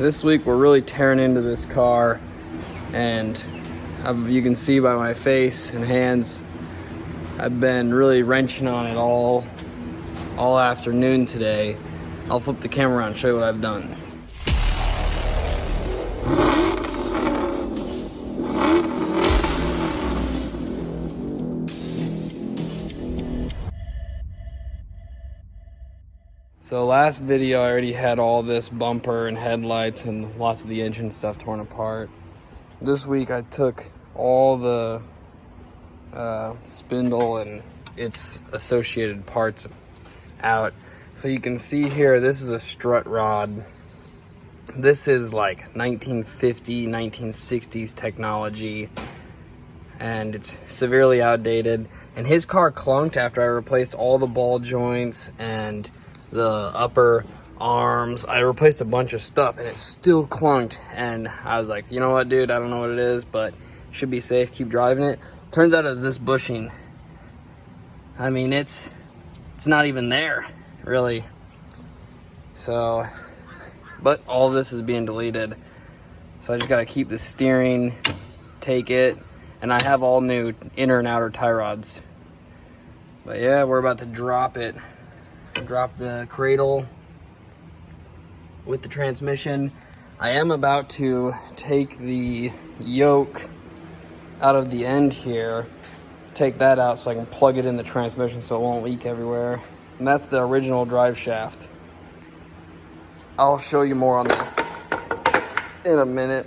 this week we're really tearing into this car, and you can see by my face and hands, I've been really wrenching on it all afternoon today. I'll flip the camera around and show you what I've done. So last video I already had all this bumper and headlights and lots of the engine stuff torn apart. This week I took all the spindle and its associated parts out. So you can see here, this is a strut rod. This is like 1950, 1960s technology, and it's severely outdated. And his car clunked after I replaced all the ball joints and the upper arms. I replaced a bunch of stuff and it still clunked, and I was like, you know what, dude, I don't know what it is, but it should be safe, keep driving it. Turns out it was this bushing. I mean, it's not even there, really. So, but all this is being deleted. So I just gotta keep the steering, take it, and I have all new inner and outer tie rods. But yeah, we're about to drop it. Drop the cradle with the transmission. I am about to take the yoke out of the end here, take that out so I can plug it in the transmission so it won't leak everywhere. And that's the original drive shaft. I'll show you more on this in a minute.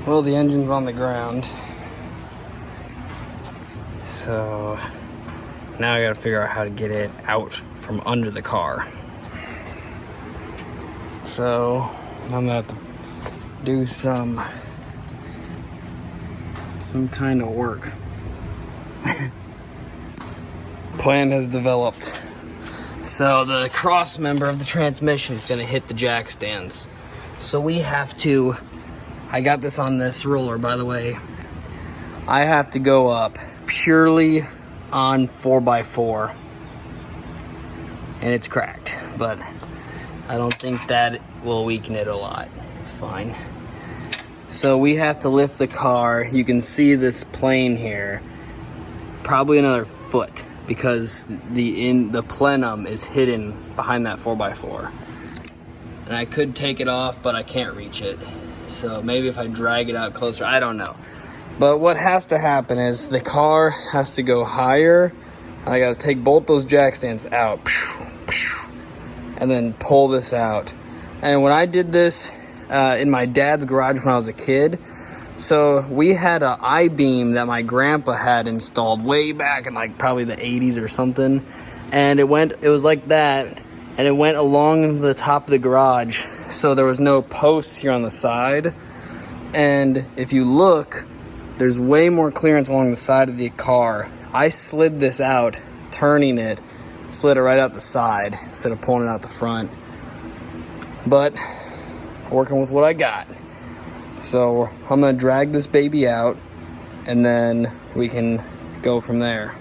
Well, the engine's on the ground, so now I gotta figure out how to get it out from under the car. So I'm gonna have to do some kind of work. Plan has developed. So the cross member of the transmission is gonna hit the jack stands. So we have to, I got this on this roller, by the way. I have to go up purely on 4x4. And it's cracked, but I don't think that will weaken it a lot. It's fine. So we have to lift the car. You can see this plane here. Probably another foot, because the plenum is hidden behind that 4x4. And I could take it off, but I can't reach it. So maybe if I drag it out closer, I don't know. But what has to happen is the car has to go higher. I gotta take both those jack stands out and then pull this out. And when I did this in my dad's garage when I was a kid, so we had an I-beam that my grandpa had installed way back in like probably the 80s or something. And it was like that, and it went along the top of the garage. So there was no posts here on the side. And if you look, there's way more clearance along the side of the car. I slid this out, turning it, slid it right out the side instead of pulling it out the front. But working with what I got. So I'm gonna drag this baby out, and then we can go from there.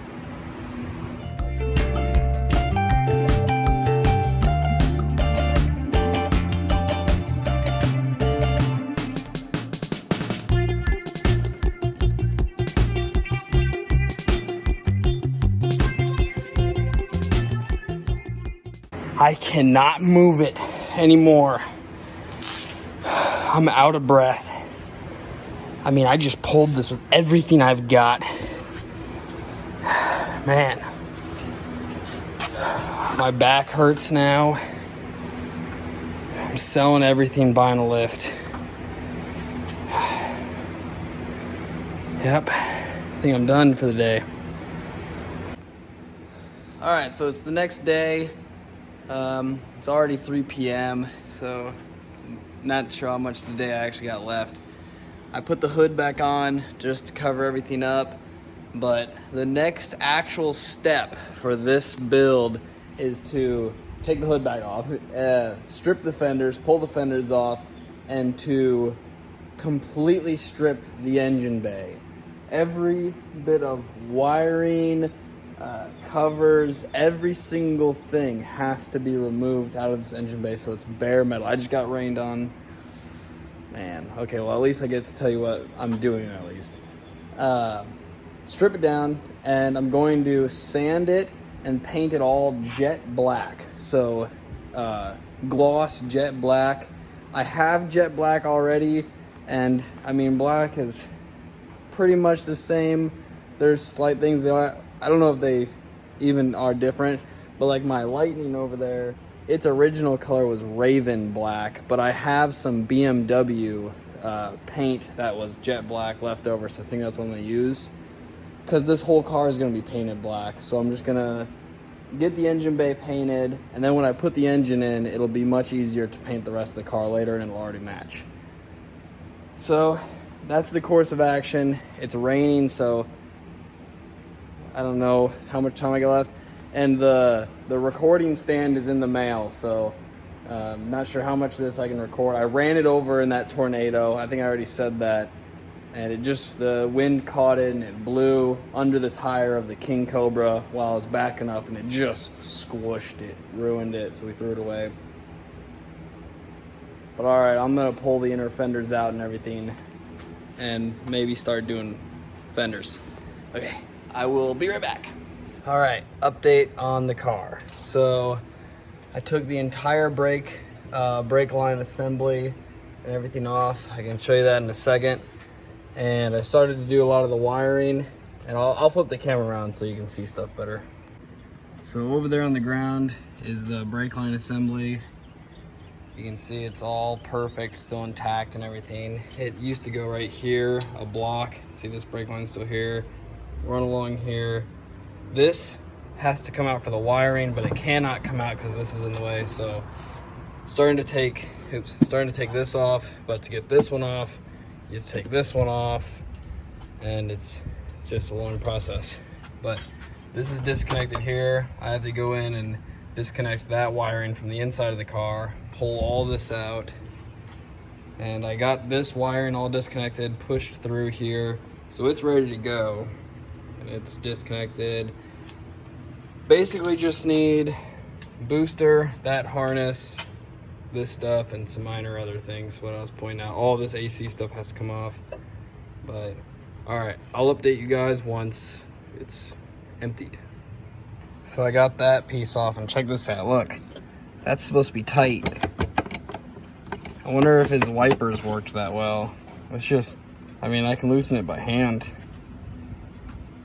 I cannot move it anymore. I'm out of breath. I mean, I just pulled this with everything I've got. Man, my back hurts now. I'm selling everything, buying a lift. Yep, I think I'm done for the day. All right, so it's the next day. It's already 3 p.m., so not sure how much of the day I actually got left. I put the hood back on just to cover everything up, but the next actual step for this build is to take the hood back off, strip the fenders, pull the fenders off, and to completely strip the engine bay. Every bit of wiring, covers, every single thing has to be removed out of this engine bay so it's bare metal. I just got rained on. Man, okay, well at least I get to tell you what I'm doing at least. Strip it down, and I'm going to sand it and paint it all jet black. So, gloss jet black. I have jet black already, and I mean black is pretty much the same. There's slight things I don't know if they even are different, but like my Lightning over there, its original color was Raven black, but I have some BMW paint that was jet black left over, so I think that's one they use. Because this whole car is going to be painted black, so I'm just going to get the engine bay painted, and then when I put the engine in, it'll be much easier to paint the rest of the car later, and it'll already match. So that's the course of action. It's raining, so I don't know how much time I got left. And the recording stand is in the mail, so not sure how much of this I can record. I ran it over in that tornado. I think I already said that. And the wind caught it and it blew under the tire of the King Cobra while I was backing up, and it just squished it, ruined it, so we threw it away. But all right, I'm gonna pull the inner fenders out and everything and maybe start doing fenders. Okay, I will be right back. All right, update on the car. So I took the entire brake line assembly and everything off. I can show you that in a second. And I started to do a lot of the wiring, and I'll flip the camera around so you can see stuff better. So over there on the ground is the brake line assembly. You can see it's all perfect, still intact and everything. It used to go right here, a block. See this brake line still here, run along here. This has to come out for the wiring, but it cannot come out because this is in the way. So starting to take this off, but to get this one off, you take this one off, and it's just a long process. But this is disconnected here. I have to go in and disconnect that wiring from the inside of the car, pull all this out, and I got this wiring all disconnected, pushed through here, so it's ready to go. And it's disconnected. Basically just need booster, that harness, this stuff, and some minor other things. What I was pointing out, all this AC stuff has to come off. But all right, I'll update you guys once it's emptied. So I got that piece off, and check this out. Look, that's supposed to be tight. I wonder if his wipers worked that well. It's just, I mean, I can loosen it by hand.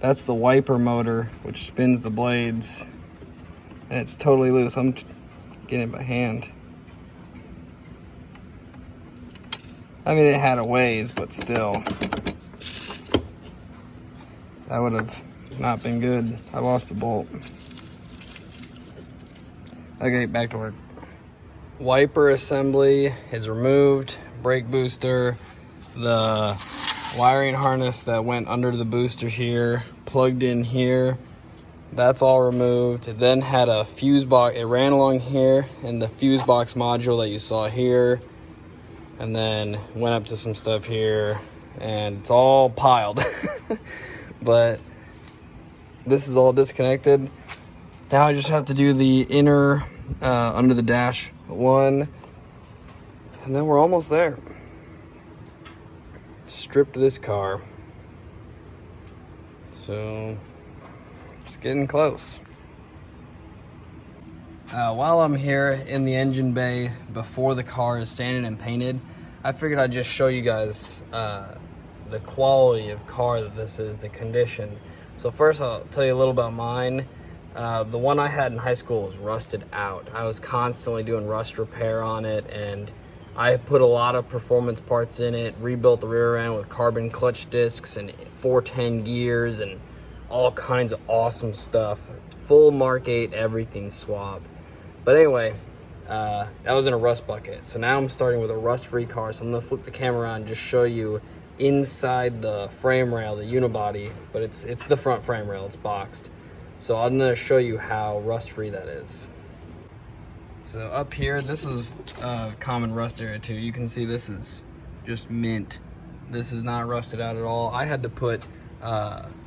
That's the wiper motor, which spins the blades, and it's totally loose. I'm getting it by hand. I mean, it had a ways, but still. That would have not been good. I lost the bolt. Okay, back to work. Wiper assembly is removed. Brake booster. The wiring harness that went under the booster here, plugged in here. That's all removed. It then had a fuse box. It ran along here, and the fuse box module that you saw here. And then went up to some stuff here, and it's all piled. But this is all disconnected. Now I just have to do the inner under the dash one, and then we're almost there. Stripped this car. So it's getting close. While I'm here in the engine bay before the car is sanded and painted, I figured I'd just show you guys the quality of car that this is, the condition. So first I'll tell you a little about mine. The one I had in high school was rusted out. I was constantly doing rust repair on it, and I put a lot of performance parts in it, rebuilt the rear end with carbon clutch discs and 410 gears and all kinds of awesome stuff. Full Mark 8 everything swap. But anyway, that was in a rust bucket. So now I'm starting with a rust-free car. So I'm gonna flip the camera around and just show you inside the frame rail, the unibody, but it's the front frame rail, it's boxed. So I'm gonna show you how rust-free that is. So up here, this is a common rust area too. You can see this is just mint. This is not rusted out at all. I had to put,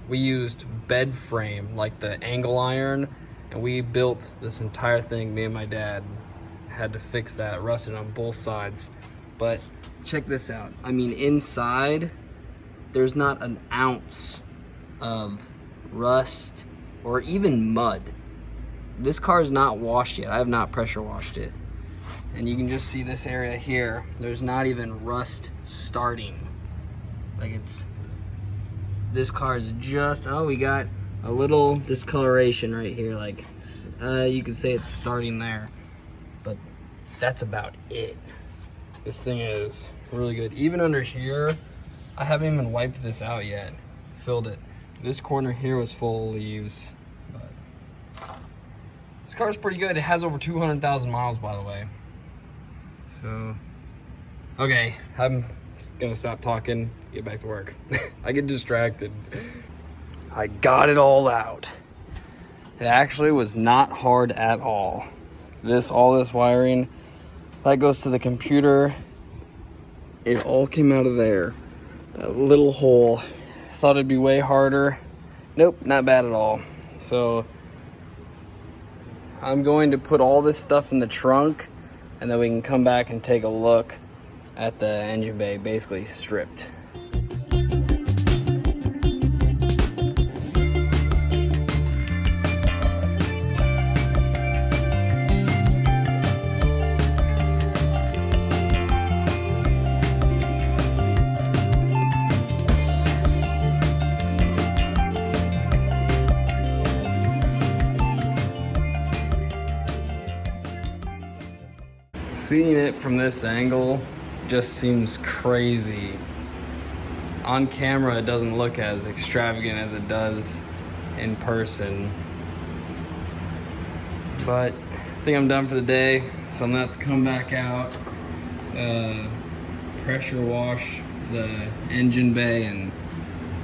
we used bed frame, like the angle iron, and we built this entire thing. Me and my dad had to fix that, rusted on both sides. But check this out. I mean, inside, there's not an ounce of rust or even mud. This car is not washed yet. I have not pressure washed it. And you can just see this area here. There's not even rust starting. Like this car is just, oh, we got a little discoloration right here. Like, you could say it's starting there, but that's about it. This thing is really good. Even under here, I haven't even wiped this out yet. Filled it. This corner here was full of leaves, but this car is pretty good. It has over 200,000 miles, by the way. So, okay, I'm gonna stop talking, get back to work. I get distracted. I got it all out. It actually was not hard at all. All this wiring, that goes to the computer. It all came out of there. That little hole. Thought it'd be way harder. Nope, not bad at all. So I'm going to put all this stuff in the trunk, and then we can come back and take a look at the engine bay, basically stripped. Seeing it from this angle just seems crazy. On camera, it doesn't look as extravagant as it does in person. But I think I'm done for the day, so I'm gonna have to come back out, pressure wash the engine bay, and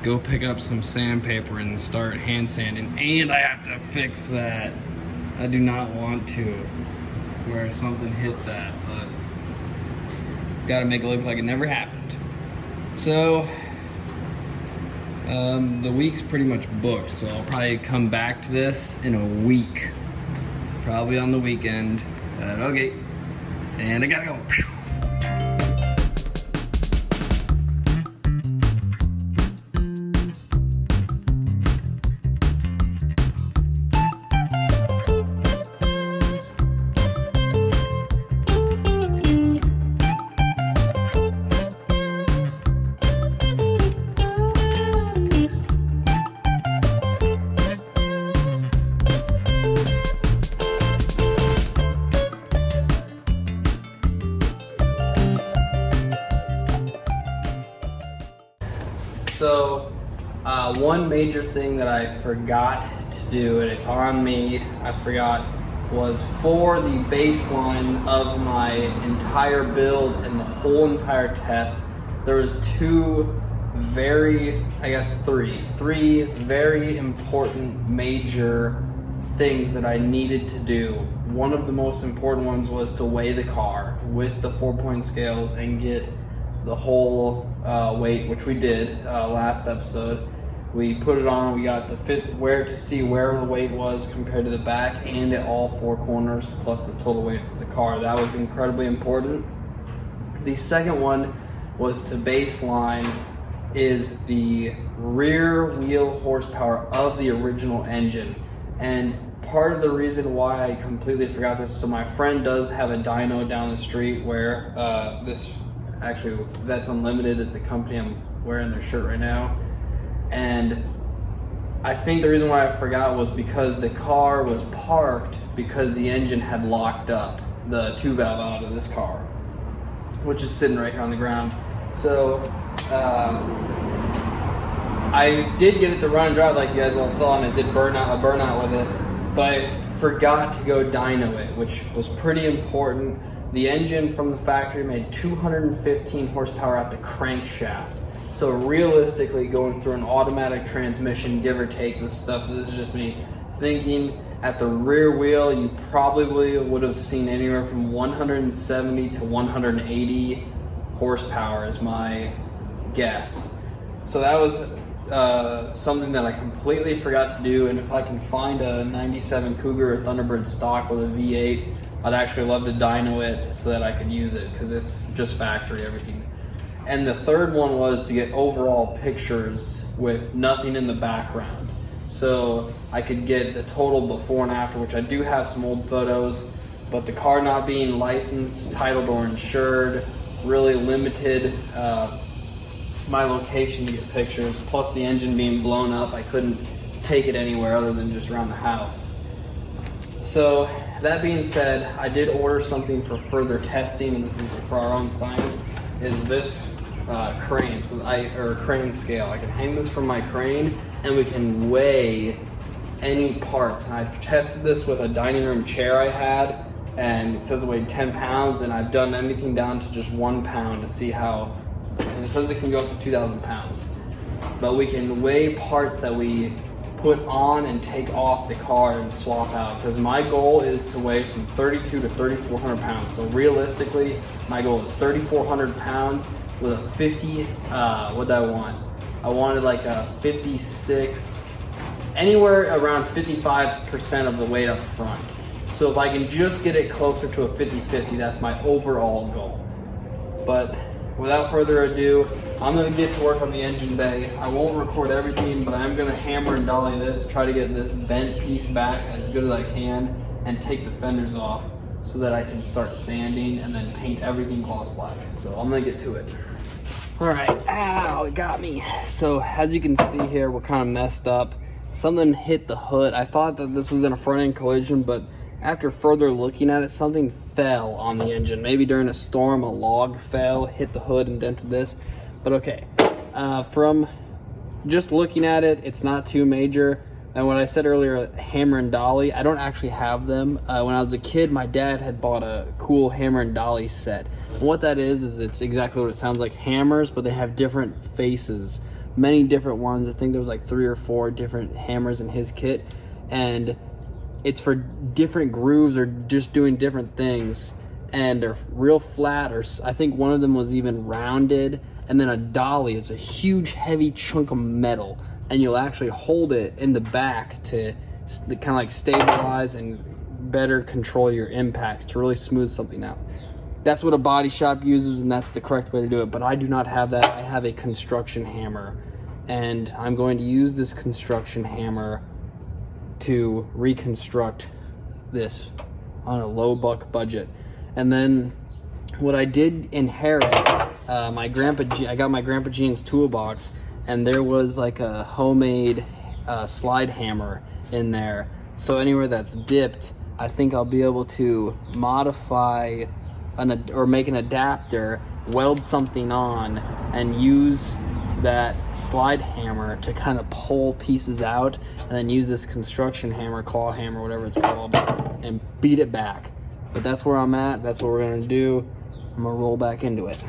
go pick up some sandpaper and start hand sanding. And I have to fix that. I do not want to, where something hit that, but gotta make it look like it never happened. So the week's pretty much booked, so I'll probably come back to this in a week, probably on the weekend. Okay, and I gotta go. So one major thing that I forgot to do, and it's on me, I forgot, was for the baseline of my entire build and the whole entire test, there was three very important major things that I needed to do. One of the most important ones was to weigh the car with the 4-point scales and get the whole weight, which we did last episode. We put it on, we got to see where the weight was compared to the back and at all 4 corners, plus the total weight of the car. That was incredibly important. The second one was to baseline is the rear wheel horsepower of the original engine. And part of the reason why I completely forgot this, so my friend does have a dyno down the street where That's Unlimited is the company. I'm wearing their shirt right now. And I think the reason why I forgot was because the car was parked because the engine had locked up the 2-valve out of this car, which is sitting right here on the ground. So I did get it to run and drive like you guys all saw, and it did burn out with it, but I forgot to go dyno it, which was pretty important. The engine from the factory made 215 horsepower at the crankshaft. So realistically, going through an automatic transmission, give or take this stuff, this is just me thinking, at the rear wheel, you probably would have seen anywhere from 170 to 180 horsepower is my guess. So that was something that I completely forgot to do, and if I can find a 97 Cougar or Thunderbird stock with a V8, I'd actually love to dyno it so that I could use it, because it's just factory everything. And the third one was to get overall pictures with nothing in the background, so I could get the total before and after, which I do have some old photos, but the car not being licensed, titled, or insured really limited my location to get pictures, plus the engine being blown up, I couldn't take it anywhere other than just around the house. So that being said, I did order something for further testing, and this is for our own science, is this crane, or crane scale. I can hang this from my crane and we can weigh any parts. And I tested this with a dining room chair I had, and it says it weighed 10 pounds, and I've done anything down to just 1 pound to see how, and it says it can go up to 2,000 pounds. But we can weigh parts that we put on and take off the car and swap out, because my goal is to weigh from 32 to 3,400 pounds. So realistically, my goal is 3,400 pounds with a 50, what did I want? I wanted like a 56, anywhere around 55% of the weight up front. So if I can just get it closer to a 50-50, that's my overall goal. But without further ado, I'm gonna get to work on the engine bay. I won't record everything, but I'm gonna hammer and dolly this, try to get this bent piece back as good as I can, and take the fenders off so that I can start sanding and then paint everything gloss black. So I'm gonna get to it. All right, ow, it got me. So as you can see here, we're kind of messed up. Something hit the hood. I thought that this was in a front end collision, but after further looking at it, something fell on the engine. Maybe during a storm, a log fell, hit the hood, and dented this. But okay, from just looking at it, it's not too major. And what I said earlier, hammer and dolly, I don't actually have them. When I was a kid, my dad had bought a cool hammer and dolly set. And what that is it's exactly what it sounds like, hammers, but they have different faces, many different ones. I think there was like 3 or 4 different hammers in his kit, and it's for different grooves or just doing different things. And they're real flat, or I think one of them was even rounded. And then a dolly, it's a huge heavy chunk of metal, and you'll actually hold it in the back to kind of like stabilize and better control your impacts, to really smooth something out. That's what a body shop uses, and that's the correct way to do it. But I do not have that. I have a construction hammer, and I'm going to use this construction hammer to reconstruct this on a low buck budget. And then what I did inherit, I got my Grandpa Gene's toolbox, and there was like a homemade slide hammer in there. So anywhere that's dipped, I think I'll be able to modify or make an adapter, weld something on, and use that slide hammer to kind of pull pieces out, and then use this construction hammer, claw hammer, whatever it's called, and beat it back. But that's where I'm at. That's what we're gonna do. I'm gonna roll back into it.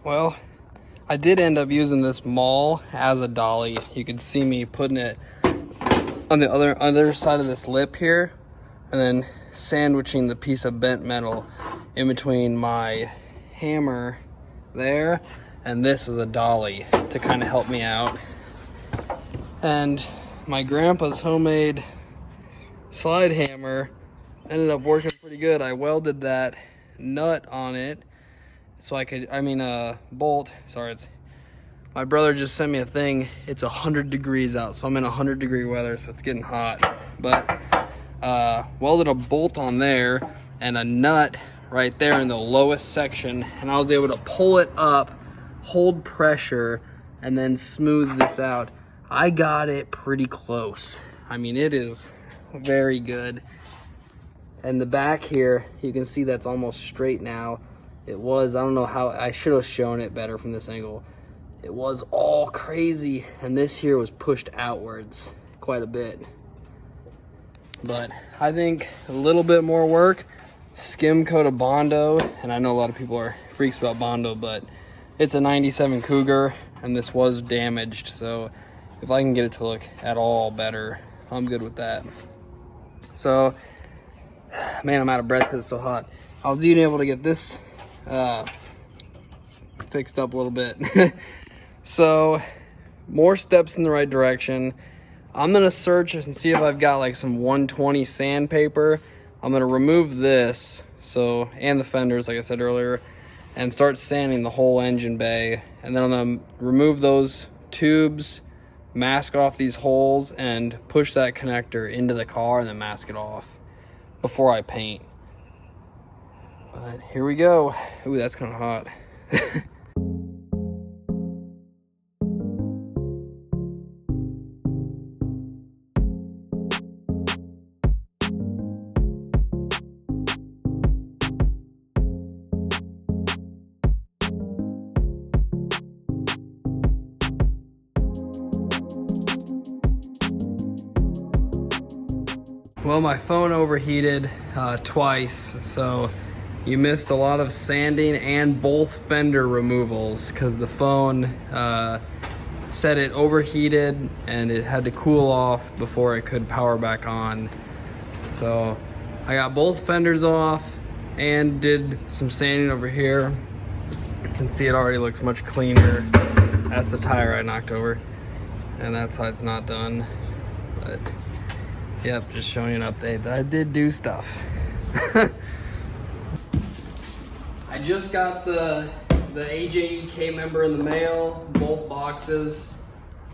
Well, I did end up using this maul as a dolly. You could see me putting it on the other side of this lip here, and then sandwiching the piece of bent metal in between my hammer there, and this is a dolly to kind of help me out. And my grandpa's homemade slide hammer ended up working pretty good. I welded that nut on it so I could, bolt. Sorry, my brother just sent me a thing. It's 100 degrees out, so I'm in 100-degree weather, so it's getting hot. But welded a bolt on there and a nut right there in the lowest section, and I was able to pull it up, hold pressure, and then smooth this out. I got it pretty close. I mean, it is very good. And the back here, you can see that's almost straight now. It was, I don't know how, I should have shown it better from this angle. It was all crazy, and this here was pushed outwards quite a bit. But I think a little bit more work, skim coat of Bondo, and I know a lot of people are freaks about Bondo, but it's a 97 Cougar, and this was damaged, so if I can get it to look at all better, I'm good with that. So, man, I'm out of breath because it's so hot. I was even able to get this fixed up a little bit. So, more steps in the right direction. I'm gonna search and see if I've got like some 120 sandpaper. I'm gonna remove this, so, and the fenders, like I said earlier, and start sanding the whole engine bay. And then I'm gonna remove those tubes, mask off these holes, and push that connector into the car and then mask it off before I paint. But here we go. Ooh, that's kind of hot. Well, my phone overheated twice, so you missed a lot of sanding and both fender removals because the phone said it overheated and it had to cool off before it could power back on. So I got both fenders off and did some sanding over here. You can see it already looks much cleaner. That's the tire I knocked over, and that side's not done. But yep, just showing you an update that I did do stuff. I just got the AJEK member in the mail, both boxes.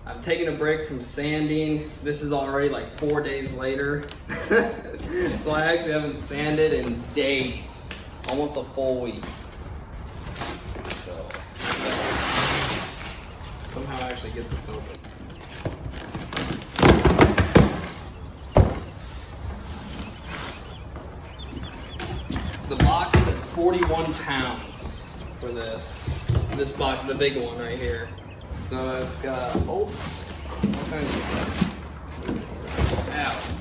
I've taken a break from sanding. This is already like 4 days later. So I actually haven't sanded in days, almost a full week. So somehow actually get this open. The box is at 41 pounds for this box, the big one right here. So it's got bolts, all kinds of stuff. Ow.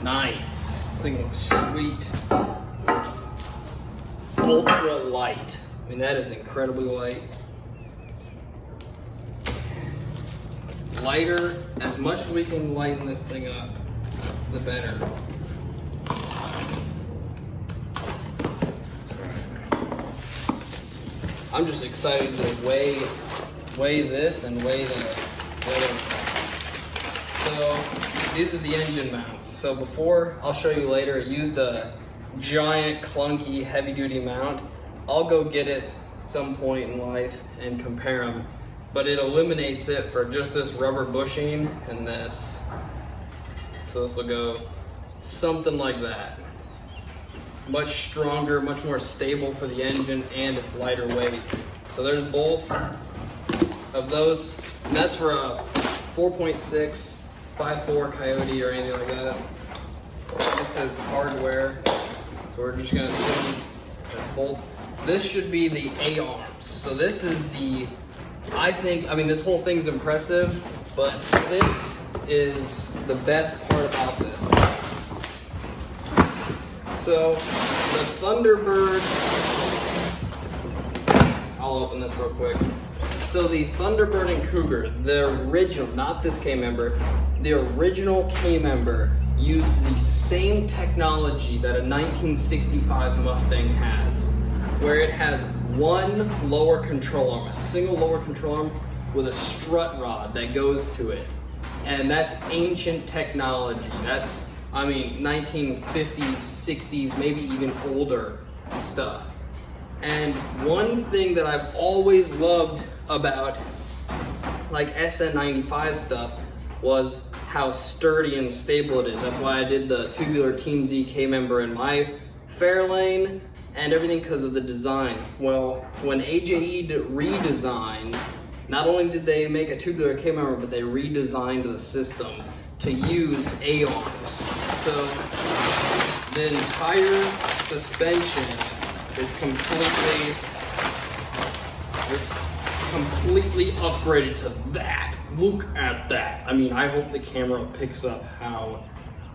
Nice. This thing looks sweet. Ultra light. I mean, that is incredibly light. Lighter, as much as we can lighten this thing up, the better. I'm just excited to weigh this and weigh the So these are the engine mounts. So before, I'll show you later, it used a giant clunky heavy duty mount. I'll go get it some point in life and compare them, but it eliminates it for just this rubber bushing and this. So this will go something like that. Much stronger, much more stable for the engine, and it's lighter weight. So there's both of those, and that's for a 4.6 5.4 Coyote or anything like that. It says hardware. So we're just gonna assume that bolts. This should be the A-arms. So this is the, I mean, this whole thing's impressive, but this is the best part about this. So the Thunderbird, I'll open this real quick. So the Thunderbird and Cougar, the original, not this K-member, the original K-member used the same technology that a 1965 Mustang has, where it has one lower control arm, a single lower control arm with a strut rod that goes to it. And that's ancient technology. That's, I mean, 1950s, 60s, maybe even older stuff. And one thing that I've always loved about like SN95 stuff was how sturdy and stable it is. That's why I did the tubular Team Z K-member in my Fairlane and everything, because of the design. Well, when AJE redesigned, not only did they make a tubular K-member, but they redesigned the system to use A-arms. So the entire suspension is completely upgraded to that. Look at that. I mean, I hope the camera picks up how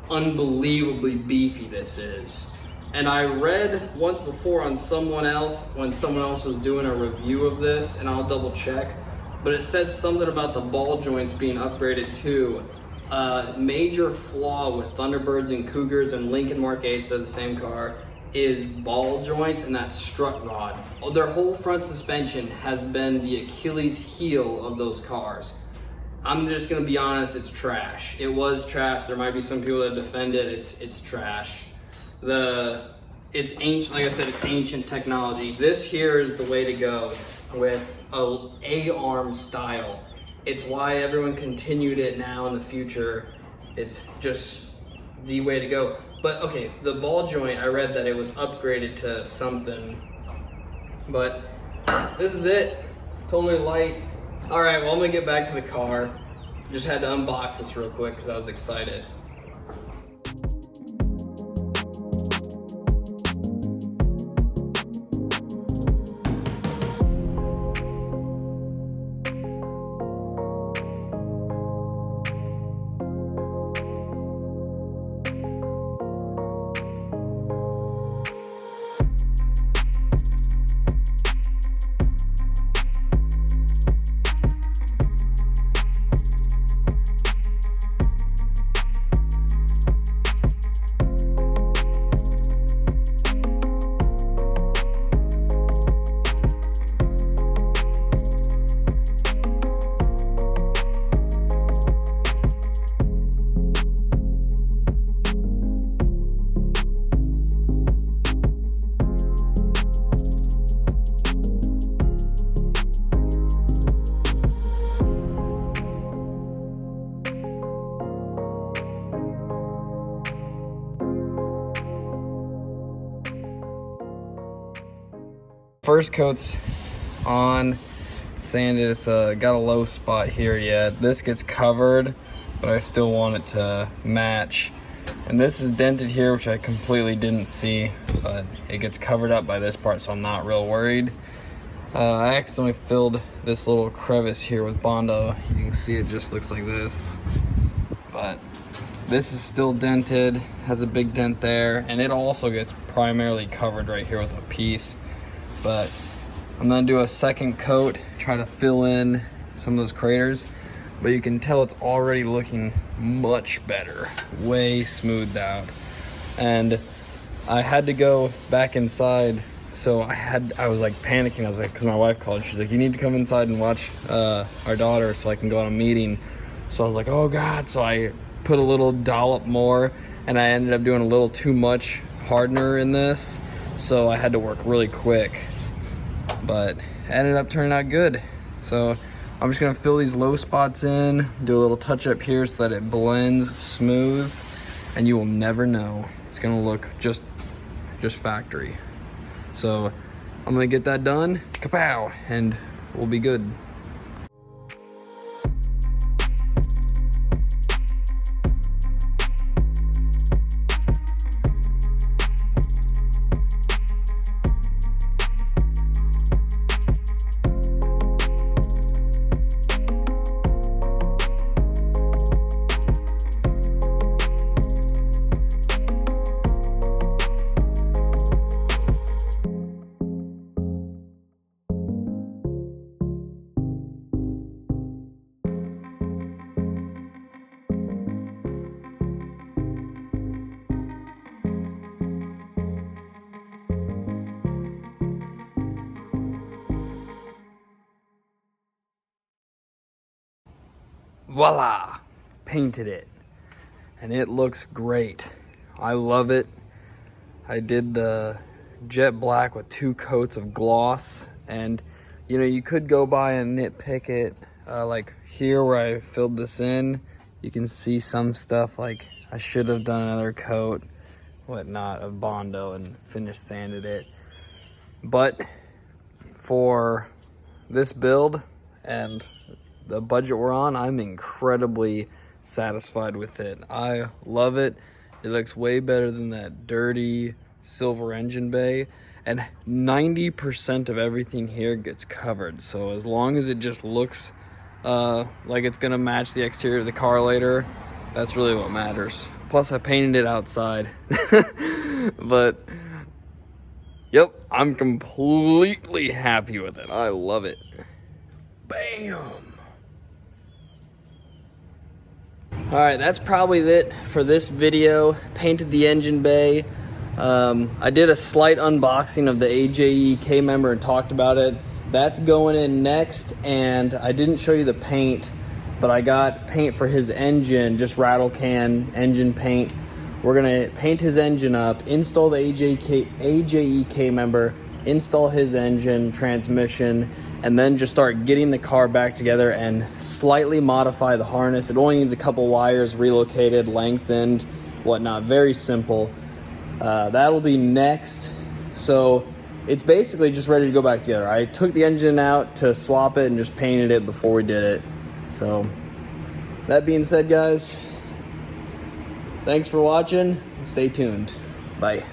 unbelievably beefy this is. And I read once before on someone else, when someone else was doing a review of this, and I'll double check, but it said something about the ball joints being upgraded too. A major flaw with Thunderbirds and Cougars and Lincoln Mark 8, so the same car, is ball joints and that strut rod. Their whole front suspension has been the Achilles heel of those cars. I'm just gonna be honest, it's trash. It was trash. There might be some people that defend it. It's trash. It's ancient, like I said, it's ancient technology. This here is the way to go with a A-arm style. It's why everyone continued it now in the future. It's just the way to go. But okay, the ball joint, I read that it was upgraded to something, but this is it, totally light. All right, well, I'm gonna get back to the car. Just had to unbox this real quick because I was excited. First coat's on, sanded. It's got a low spot here yet. This gets covered, but I still want it to match. And this is dented here, which I completely didn't see, but it gets covered up by this part, so I'm not real worried. I accidentally filled this little crevice here with Bondo. You can see it just looks like this, but this is still dented, has a big dent there, and it also gets primarily covered right here with a piece. But I'm gonna do a second coat, try to fill in some of those craters, but you can tell it's already looking much better, way smoothed out. And I had to go back inside, so I was like panicking. I was like, because my wife called, she's like, you need to come inside and watch our daughter so I can go on a meeting. So I was like, oh God. So I put a little dollop more, and I ended up doing a little too much hardener in this, so I had to work really quick, but ended up turning out good. So I'm just gonna fill these low spots in, do a little touch up here so that it blends smooth, and you will never know. It's gonna look just factory. So I'm gonna get that done, kapow, and we'll be good. voila, painted it. And it looks great. I love it. I did the jet black with 2 coats of gloss, and you know, you could go by and nitpick it. Like here where I filled this in, you can see some stuff like I should have done another coat, whatnot, of Bondo and finish sanded it. But for this build and the budget we're on, I'm incredibly satisfied with it. I love it. It looks way better than that dirty silver engine bay, and 90% of everything here gets covered. So as long as it just looks like it's gonna match the exterior of the car later, that's really what matters. Plus I painted it outside. But yep, I'm completely happy with it. I love it. Bam. All right, that's probably it for this video. Painted the engine bay. I did a slight unboxing of the AJE K member and talked about it. That's going in next, and I didn't show you the paint, but I got paint for his engine, just rattle can engine paint. We're gonna paint his engine up, install the AJE K member, install his engine, transmission, and then just start getting the car back together and slightly modify the harness. It only needs a couple wires relocated, lengthened, whatnot, very simple. That'll be next. So it's basically just ready to go back together. I took the engine out to swap it and just painted it before we did it. So that being said, guys, thanks for watching. Stay tuned. Bye.